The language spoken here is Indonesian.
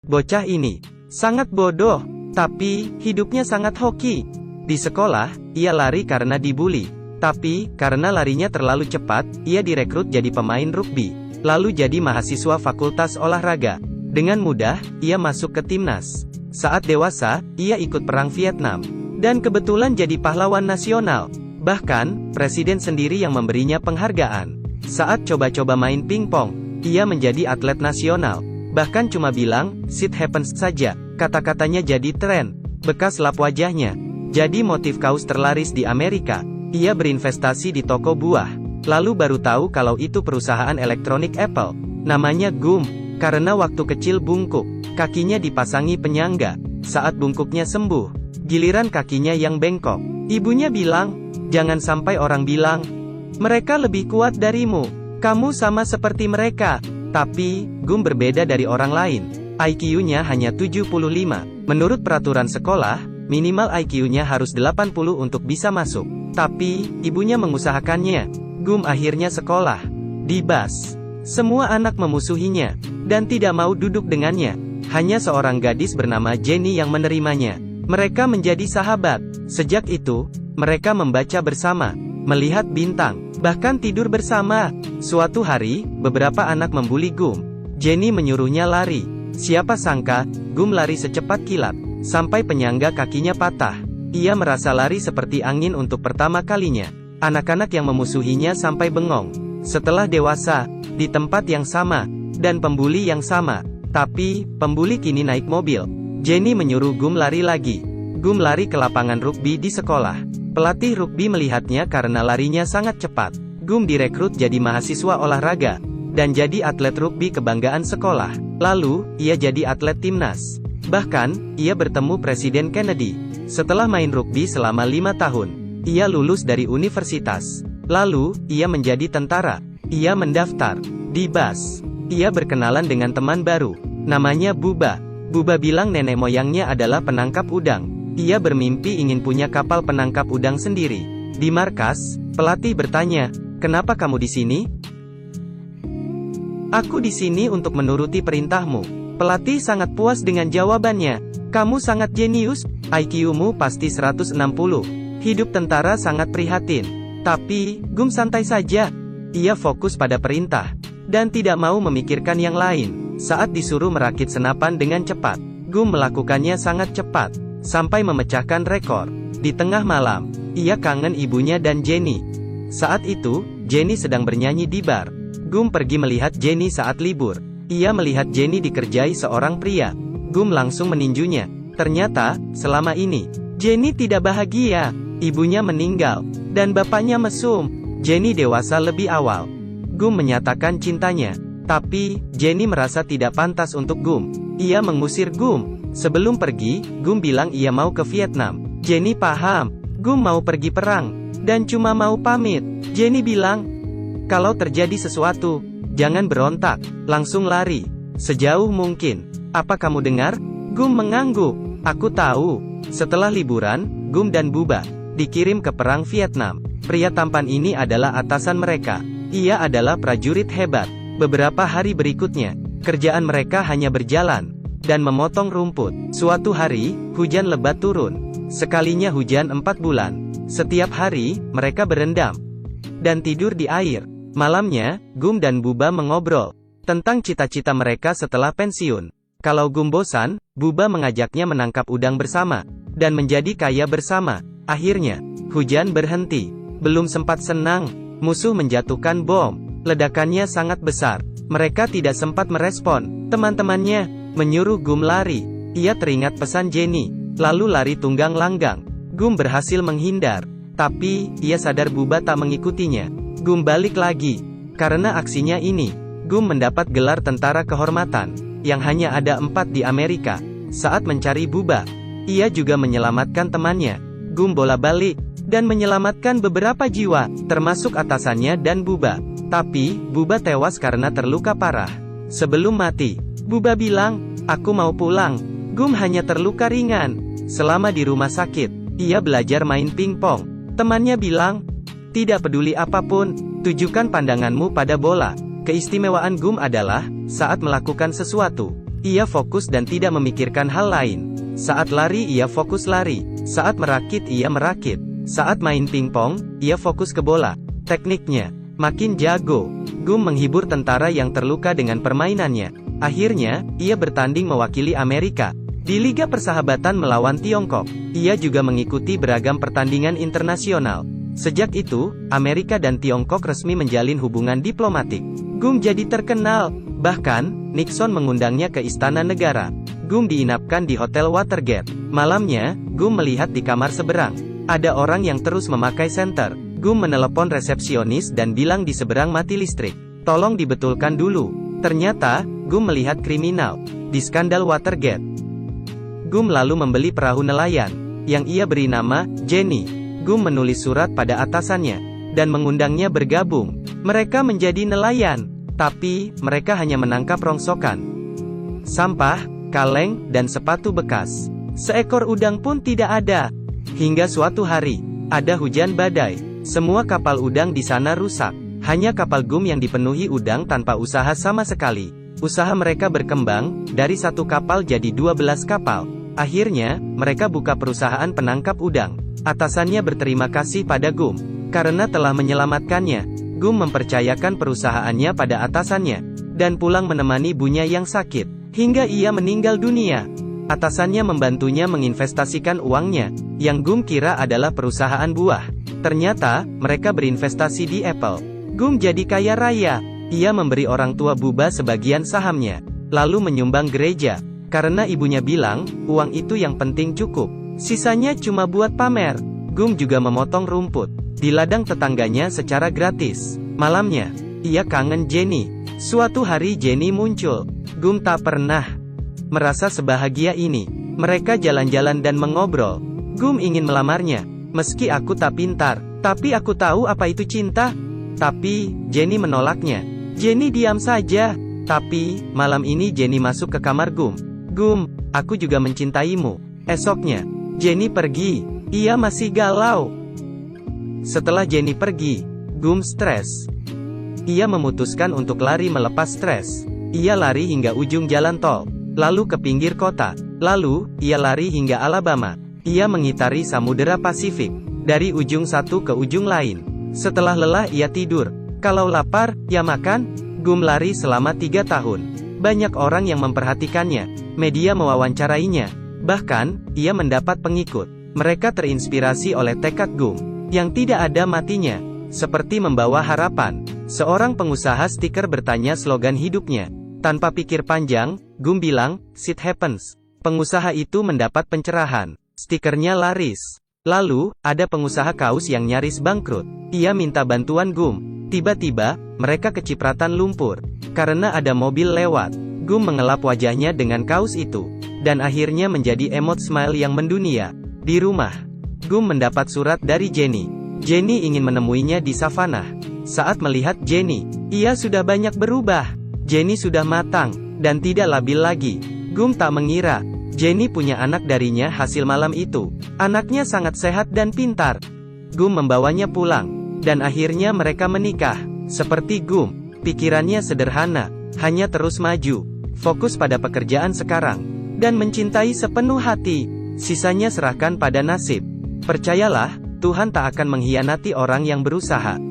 Bocah ini sangat bodoh, tapi hidupnya sangat hoki. Di sekolah, ia lari karena dibully. Tapi, karena larinya terlalu cepat, ia direkrut jadi pemain rugby. Lalu jadi mahasiswa fakultas olahraga. Dengan mudah, ia masuk ke timnas. Saat dewasa, ia ikut perang Vietnam. Dan kebetulan jadi pahlawan nasional. Bahkan, presiden sendiri yang memberinya penghargaan. Saat coba-coba main pingpong, ia menjadi atlet nasional. Bahkan cuma bilang, shit happens saja. Kata-katanya jadi tren. Bekas lap wajahnya jadi motif kaos terlaris di Amerika. Ia berinvestasi di toko buah. Lalu baru tahu kalau itu perusahaan elektronik Apple. Namanya Gum. Karena waktu kecil bungkuk. Kakinya dipasangi penyangga. Saat bungkuknya sembuh, giliran kakinya yang bengkok. Ibunya bilang, jangan sampai orang bilang, mereka lebih kuat darimu. Kamu sama seperti mereka. Tapi, Gum berbeda dari orang lain. IQ-nya hanya 75. Menurut peraturan sekolah, minimal IQ-nya harus 80 untuk bisa masuk. Tapi, ibunya mengusahakannya. Gum akhirnya sekolah di bus. Semua anak memusuhinya, dan tidak mau duduk dengannya. Hanya seorang gadis bernama Jenny yang menerimanya. Mereka menjadi sahabat. Sejak itu, mereka membaca bersama, melihat bintang, bahkan tidur bersama. Suatu hari, beberapa anak membuli Gum. Jenny menyuruhnya lari. Siapa sangka, Gum lari secepat kilat, sampai penyangga kakinya patah. Ia merasa lari seperti angin untuk pertama kalinya. Anak-anak yang memusuhinya sampai bengong. Setelah dewasa, di tempat yang sama, dan pembuli yang sama. Tapi, pembuli kini naik mobil. Jenny menyuruh Gum lari lagi. Gum lari ke lapangan rugby di sekolah. Pelatih rugby melihatnya karena larinya sangat cepat. Gum direkrut jadi mahasiswa olahraga, dan jadi atlet rugby kebanggaan sekolah. Lalu, ia jadi atlet timnas. Bahkan, ia bertemu Presiden Kennedy. Setelah main rugby selama 5 tahun, ia lulus dari universitas. Lalu, ia menjadi tentara. Ia mendaftar di BAS. Ia berkenalan dengan teman baru. Namanya Buba. Buba bilang nenek moyangnya adalah penangkap udang. Ia bermimpi ingin punya kapal penangkap udang sendiri. Di markas, pelatih bertanya, "Kenapa kamu di sini?" "Aku di sini untuk menuruti perintahmu." Pelatih sangat puas dengan jawabannya. "Kamu sangat jenius, IQ-mu pasti 160. Hidup tentara sangat prihatin." Tapi, Gum santai saja. Ia fokus pada perintah, dan tidak mau memikirkan yang lain. Saat disuruh merakit senapan dengan cepat, Gum melakukannya sangat cepat, sampai memecahkan rekor. Di tengah malam, ia kangen ibunya dan Jenny. Saat itu, Jenny sedang bernyanyi di bar. Gum pergi melihat Jenny saat libur. Ia melihat Jenny dikerjai seorang pria. Gum langsung meninjunya. Ternyata, selama ini, Jenny tidak bahagia. Ibunya meninggal, dan bapaknya mesum. Jenny dewasa lebih awal. Gum menyatakan cintanya. Tapi, Jenny merasa tidak pantas untuk Gum. Ia mengusir Gum. Sebelum pergi, Gum bilang ia mau ke Vietnam. Jenny paham. Gum mau pergi perang, dan cuma mau pamit. Jenny bilang, kalau terjadi sesuatu, jangan berontak, langsung lari. Sejauh mungkin. Apa kamu dengar? Gum mengangguk. Aku tahu. Setelah liburan, Gum dan Buba dikirim ke perang Vietnam. Pria tampan ini adalah atasan mereka. Ia adalah prajurit hebat. Beberapa hari berikutnya, kerjaan mereka hanya berjalan dan memotong rumput. Suatu hari, hujan lebat turun. Sekalinya hujan 4 bulan. Setiap hari, mereka berendam dan tidur di air. Malamnya, Gum dan Buba mengobrol tentang cita-cita mereka setelah pensiun. Kalau Gum bosan, Buba mengajaknya menangkap udang bersama dan menjadi kaya bersama. Akhirnya, hujan berhenti. Belum sempat senang, musuh menjatuhkan bom. Ledakannya sangat besar. Mereka tidak sempat merespon. Teman-temannya menyuruh Gum lari. Ia teringat pesan Jenny, lalu lari tunggang langgang. Gum berhasil menghindar, tapi ia sadar Buba tak mengikutinya. Gum balik lagi. Karena aksinya ini, Gum mendapat gelar tentara kehormatan, yang hanya ada 4 di Amerika. Saat mencari Buba, ia juga menyelamatkan temannya. Gum bola-balik, dan menyelamatkan beberapa jiwa, termasuk atasannya dan Buba. Tapi, Buba tewas karena terluka parah. Sebelum mati, Buba bilang, aku mau pulang. Gum hanya terluka ringan. Selama di rumah sakit, ia belajar main pingpong. Temannya bilang, tidak peduli apapun, tujukan pandanganmu pada bola. Keistimewaan Gum adalah, saat melakukan sesuatu, ia fokus dan tidak memikirkan hal lain. Saat lari ia fokus lari, saat merakit ia merakit, saat main pingpong, ia fokus ke bola. Tekniknya makin jago. Gum menghibur tentara yang terluka dengan permainannya. Akhirnya, ia bertanding mewakili Amerika di Liga Persahabatan melawan Tiongkok. Ia juga mengikuti beragam pertandingan internasional. Sejak itu, Amerika dan Tiongkok resmi menjalin hubungan diplomatik. Gum jadi terkenal. Bahkan, Nixon mengundangnya ke Istana Negara. Gum diinapkan di Hotel Watergate. Malamnya, Gum melihat di kamar seberang ada orang yang terus memakai senter. Gum menelepon resepsionis dan bilang di seberang mati listrik. Tolong dibetulkan dulu. Ternyata, Gum melihat kriminal di skandal Watergate. Gum lalu membeli perahu nelayan yang ia beri nama Jenny. Gum menulis surat pada atasannya dan mengundangnya bergabung. Mereka menjadi nelayan, tapi mereka hanya menangkap rongsokan, sampah, kaleng, dan sepatu bekas. Seekor udang pun tidak ada. Hingga suatu hari, ada hujan badai. Semua kapal udang di sana rusak. Hanya kapal Gum yang dipenuhi udang tanpa usaha sama sekali. Usaha mereka berkembang, dari satu kapal jadi 12 kapal. Akhirnya, mereka buka perusahaan penangkap udang. Atasannya berterima kasih pada Gum karena telah menyelamatkannya. Gum mempercayakan perusahaannya pada atasannya dan pulang menemani ibunya yang sakit hingga ia meninggal dunia. Atasannya membantunya menginvestasikan uangnya yang Gum kira adalah perusahaan buah. Ternyata mereka berinvestasi di Apple. Gum jadi kaya raya. Ia memberi orang tua Buba sebagian sahamnya, lalu menyumbang gereja karena ibunya bilang uang itu yang penting cukup. Sisanya cuma buat pamer. Gum juga memotong rumput di ladang tetangganya secara gratis. Malamnya, ia kangen Jenny. Suatu hari Jenny muncul. Gum tak pernah merasa sebahagia ini. Mereka jalan-jalan dan mengobrol. Gum ingin melamarnya. Meski aku tak pintar, tapi aku tahu apa itu cinta. Tapi, Jenny menolaknya. Jenny diam saja. Tapi, malam ini Jenny masuk ke kamar Gum. Gum, aku juga mencintaimu. Esoknya, Jenny pergi. Ia masih galau. Setelah Jenny pergi, Gum stres. Ia memutuskan untuk lari melepas stres. Ia lari hingga ujung jalan tol, lalu ke pinggir kota. Lalu, ia lari hingga Alabama. Ia mengitari Samudera Pasifik, dari ujung satu ke ujung lain. Setelah lelah ia tidur. Kalau lapar, ia makan. Gum lari selama 3 tahun. Banyak orang yang memperhatikannya. Media mewawancarainya. Bahkan, ia mendapat pengikut. Mereka terinspirasi oleh tekad Gum yang tidak ada matinya, seperti membawa harapan. Seorang pengusaha stiker bertanya slogan hidupnya. Tanpa pikir panjang, Gum bilang, "Shit happens." Pengusaha itu mendapat pencerahan. Stikernya laris. Lalu, ada pengusaha kaos yang nyaris bangkrut. Ia minta bantuan Gum. Tiba-tiba, mereka kecipratan lumpur karena ada mobil lewat. Gum mengelap wajahnya dengan kaos itu, dan akhirnya menjadi emot smile yang mendunia. Di rumah, Gum mendapat surat dari Jenny. Jenny ingin menemuinya di savana. Saat melihat Jenny, ia sudah banyak berubah. Jenny sudah matang, dan tidak labil lagi. Gum tak mengira, Jenny punya anak darinya hasil malam itu. Anaknya sangat sehat dan pintar. Gum membawanya pulang, dan akhirnya mereka menikah. Seperti Gum, pikirannya sederhana, hanya terus maju, fokus pada pekerjaan sekarang, dan mencintai sepenuh hati. Sisanya serahkan pada nasib. Percayalah, Tuhan tak akan mengkhianati orang yang berusaha.